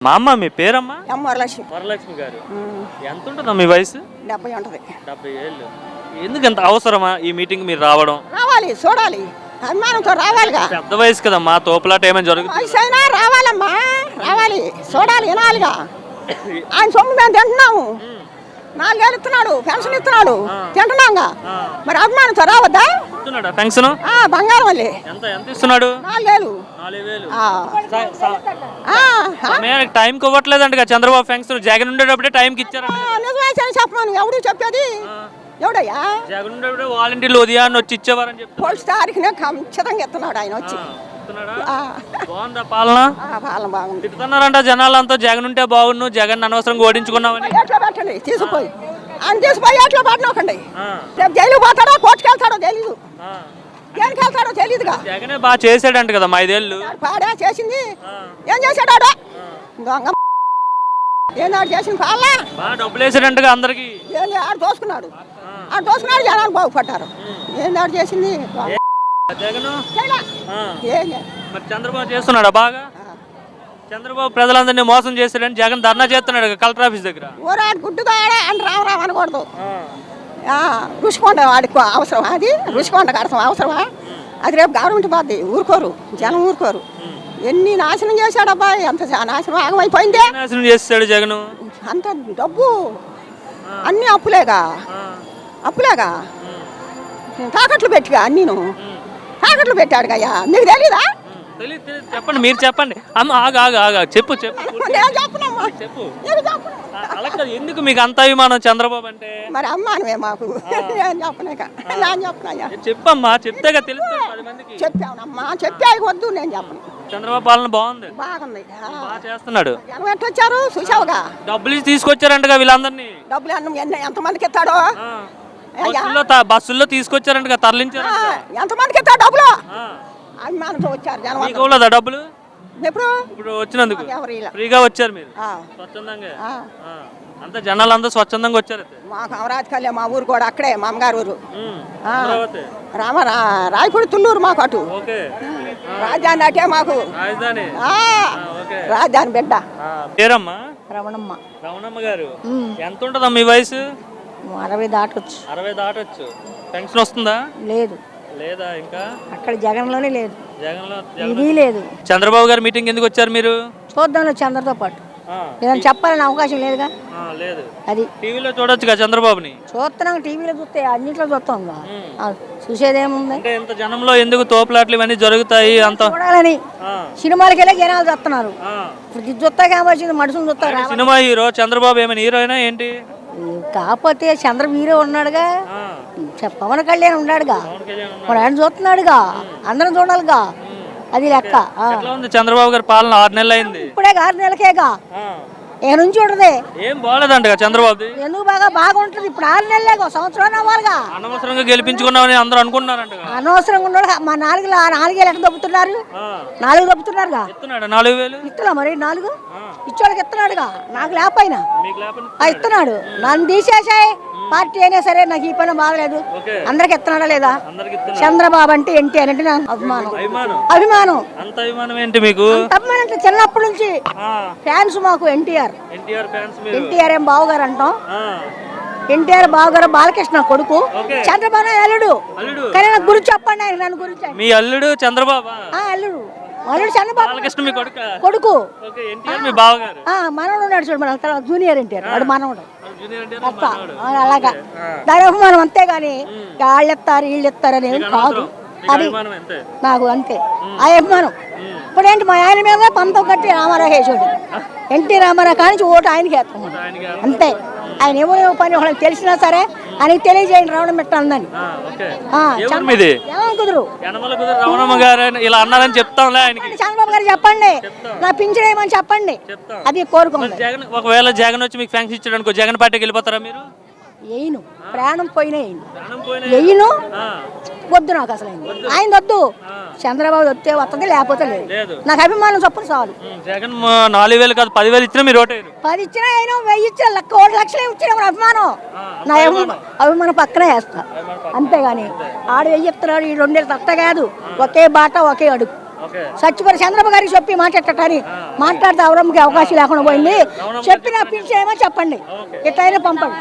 మా అమ్మ మీ పేరమ్మా? వరలక్ష్మి. వరలక్ష్మి గారు. ఎంత ఉంటుందా మీ వయసు? 70 ఉంటుంది. 70 ఏళ్ళు. ఎందుకు ఎంత అవసరమా ఈ మీటింగ్ మీరు రావడం? రావాలి, చూడాలి, అభిమానంతో రావాలిగా. పెద్ద వయసు కదమ్మా, తోపులాట ఏమైనా జరుగుతుంది? వయసు అయినా రావాలమ్మా, రావాలి, చూడాలి, వినాలిగా. ఆయన సొమ్ము మేము తింటున్నాము, 4 ఏళ్ళు ఇస్తున్నాడు, పెన్షన్ ఇస్తున్నాడు, తింటున్నాంగా. మరి అభిమానంతో రావద్దా? పెన్షన్ బంగారం మళ్ళీ ఎంత ఎంత ఇస్తున్నాడు? 4 ఏళ్ళు. టైంకి ఇవ్వట్లేదంట చంద్రబాబు పెన్షన్. జగన్ ఉండేటప్పుడే టైంకి ఇచ్చారు. నిజమే చెప్పను, ఎవడు చెప్పేది? ఎవడయ్యా? జగన్ ఉండేటప్పుడే వాలంటీర్లు ఉదయాన్ని వచ్చి ఇచ్చేవారని చెప్పి పోలీసు తారీఖునే ఖచ్చితంగా ఇస్తున్నాడు ఆయన వచ్చి. బాగుందా పాలన? పాలన బాగుంది. తిడుతున్నారంట జనాలంతా, జగన్ ఉంటే బాగుండు, జగన్ అనవసరంగా ఓడించుకున్నామని. ఎట్లా పెట్టండి, తీసుకుపోయి ఆయన తీసుకుపోయి ఎట్లా పట్టనోకండి. రేపు జైలు పోతాడో కోర్టుకు వెళ్తాడో తెలీదు, దేనికి వెళ్తాడో తెలీదుగా. జగనే బాగా చేసాడంట కదా 5 ఏళ్ళు. పాడా చేసింది, ఏం చేశాడు? దొంగ ఏనాడు చేసిన పాలన బాగా డబ్బులు వేసాడంటగా అందరికి. ఆడు దోసుకున్నాడు, జనాలు బాగుపడ్డారు. ఏనాడు చేసింది జగన్. మరి చంద్రబాబు చేస్తున్నాడా బాగా? చంద్రబాబు ప్రజలందరినీ మోసం చేస్తాడని జగన్ ధర్నా చేస్తున్నాడు కలెక్టర్ ఆఫీస్ దగ్గర. ఊరాడు గుడ్డుగా అని రావు అనకూడదు. రుషికొండ వాడికి అవసరం, అది రుషికొండ కడతాం అవసరమా? అది రేపు గవర్నమెంట్ బాధ్యత, ఊరుకోరు, జనం ఊరుకోరు. ఎన్ని నాశనం చేశాడు అబ్బాయి, ఎంత నాశనం ఆగమైపోయిందే. నాశనం చేస్తాడు జగన్. అంత డబ్బు అన్ని అప్పులేగా తాకట్లు పెట్టిగా, అన్నీను తాకట్లు పెట్టాడు అయ్యా. మీకు తెలీదా? చెప్పండి, మీరు చెప్పండి. అమ్మ ఆగా చెప్పు చెప్పు. ఎందుకు మీకు అంత అభిమానం చంద్రబాబు అంటే? మరి అమ్మానమే మాకు. చెప్పమ్మా, చెప్తేగా తెలుస్తుంది 10 మందికి. చెప్పావునమ్మా, చెప్పా వద్దు, నేను చెప్పను. చంద్రబాబు పాలన బాగుంది, బాగుంది, బాగా చేస్తున్నాడు. జనం ఎట్టొచ్చారు చూసావుగా. డబ్బులు తీసుకొచ్చారంటగా వీళ్ళందరినీ. డబ్బులు ఎంతమందికి ఇస్తాడో? బస్సుల్లో తీసుకొచ్చారంట, తరలించారు. ఎంతమందికి ఇస్తాడు డబ్బులు? అభిమానంతో వచ్చారు జనం. డబ్బులు ఇప్పుడు వచ్చినందుకు ఫ్రీగా వచ్చారు మీరు స్వచ్ఛందంగా. అంత జనాలంతా స్వచ్ఛందంగా వచ్చారు. మాకు అమరావతి కళ్యాణ్ మా ఊరు కూడా అక్కడే, మా అమ్మగారు ఊరు రాయపూడి తుళ్ళూరు మాకు అటు. రాజధాని అటే మాకు, రాజధాని బిడ్డ. పేరమ్మా? రమణమ్మ. రమణమ్మ గారు, ఎంత ఉంటుందమ్మా మీ వయసు? 60 దాటొచ్చు. 60 దాటొచ్చు. పెన్షన్ వస్తుందా? లేదు. లేదా ఇంకా? అక్కడ జగన్లోనే లేదు, జగన్లో ఇది లేదు. చంద్రబాబు గారు మీటింగ్ ఎందుకు వచ్చారు మీరు? చూద్దాం, చంద్రతో పాటు ఏదైనా చెప్పాలని అవకాశం లేదుగా. లేదు, అది టీవీలో చూడొచ్చుగా చంద్రబాబుని. చూస్తున్నాం, టీవీలో చూస్తే అన్నింటిలో చూస్తాం, చూసేదేముంది. అంటే ఇంత జనంలో ఎందుకు తోపులాట్లు ఇవన్నీ జరుగుతాయి అంత చూడాలని. సినిమాలకి వెళ్ళి జనాలు చూస్తున్నారు, ఇప్పుడు చూస్తా కావాల్సింది మనుషులు చూస్తారు. సినిమా హీరో చంద్రబాబు ఏమైనా హీరోయినా ఏంటి? కాకపోతే చంద్ర హీరో ఉన్నాడుగా, పవన్ కళ్యాణ్ ఉన్నాడుగా, మరి ఆయన చూస్తున్నాడుగా, అందరం చూడాలిగా, అది లెక్క. చంద్రబాబు గారి పాలన 6 నెలలు అయింది. ఇప్పుడే 6 నెలలకేగా, ఏ నుంచి ఉంటది. ఏం బాగాలేదంట చంద్రబాబు. ఎందుకు బాగుంటది? ఇప్పుడు 6 నెలలేగా, సంవత్సరం అవ్వాలిగా. అనవసరంగా గెలిపించుకున్నామని అందరూ అనుకుంటున్నారంట. అనవసరంగా ఉన్నాడు. మా 4 ఎక్కడ దొబ్బుతున్నారు? 4 దొబ్బుతున్నారుగా. 4,000 ఇస్తున్నా, మరి 4 ఇచ్చోళ్ళకి ఇస్తున్నాడుగా, నాకు లేకపోయినా ఇస్తున్నాడు. నన్ను తీసేసాయి పార్టీ అయినా సరే, నాకు ఈ పని బాగలేదు. అందరికి ఎత్తున్నాడా లేదా? చంద్రబాబు అంటే ఎన్టీఆర్ అంటే నాకు అభిమానం. అభిమానం ఏంటి మీకు? అభిమానం అంటే చిన్నప్పటి నుంచి ఫ్యాన్స్ మాకు. ఎన్టీఆర్ ఏం బావగారు అంటాం. ఎన్టీఆర్ బావగారు బాలకృష్ణ కొడుకు, చంద్రబాబు అల్లుడు. కానీ నాకు గురించి చెప్పండి, ఆయన నన్ను గురించి. మీ అల్లుడు చంద్రబాబు? అల్లుడు చంద్రబాబు కొడుకు. మనవడు ఉన్నాడు చూడు, మన జూనియర్ ఎన్టీఆర్ వాడు మనవడు. అలాగా దాని అభిమానం, అంతేగాని వాళ్ళు ఎత్తారు వీళ్ళు ఎత్తారని కాదు. అది నాకు అంతే ఆ అభిమానం. ఇప్పుడేంటి మా ఆయన మీద పంతం కట్టి రామారావు వేసాడు, ఎన్టీ రామారావు కానించి ఓటు ఆయనకి వేస్తాం అంతే. ఆయన ఏమో పని వాళ్ళకి తెలిసినా సరే ఆయనకి తెలియజేయండి రావడం పెట్టాలని. కుదురు చంద్రబాబు గారు చెప్పండి, నా పింఛన్ ఏమని చెప్పండి, అది కోరుకోండి. ఒకవేళ జగన్ వచ్చి మీకు ఫ్యాంక్స్ ఇచ్చాడు, జగన్ పార్టీకి వెళ్ళిపోతారా మీరు? ఎయిను ప్రాణం పోయినా ఎయిను వద్దు, నాకు అసలు ఆయన వద్దు. చంద్రబాబు వస్తే వస్తుంది, లేకపోతే లేదు. నాకు అభిమానం చొప్పున చాలు. జగన్ 4,000 కాదు 10,000 ఇచ్చినా మీరు 10 ఇచ్చినా అయినా 1000 ఇచ్చినా 1 లక్షలే ఇచ్చినా మన అభిమానం. నా అభిమానం పక్కనే వేస్తా, అంతేగాని ఆడు 1000 ఇస్తున్నాడు ఈ 2 తట్ట కాదు. ఒకే బాట ఒకే అడుగు. ఓకే చచ్చిపోయి చంద్రబాబు గారికి చెప్పి మాట్లాడటానికి మాట్లాడితే అవరమ్మకి అవకాశం లేకుండా పోయింది చెప్పిన పిలిచేమో చెప్పండి ఎట్లయినా పంపండి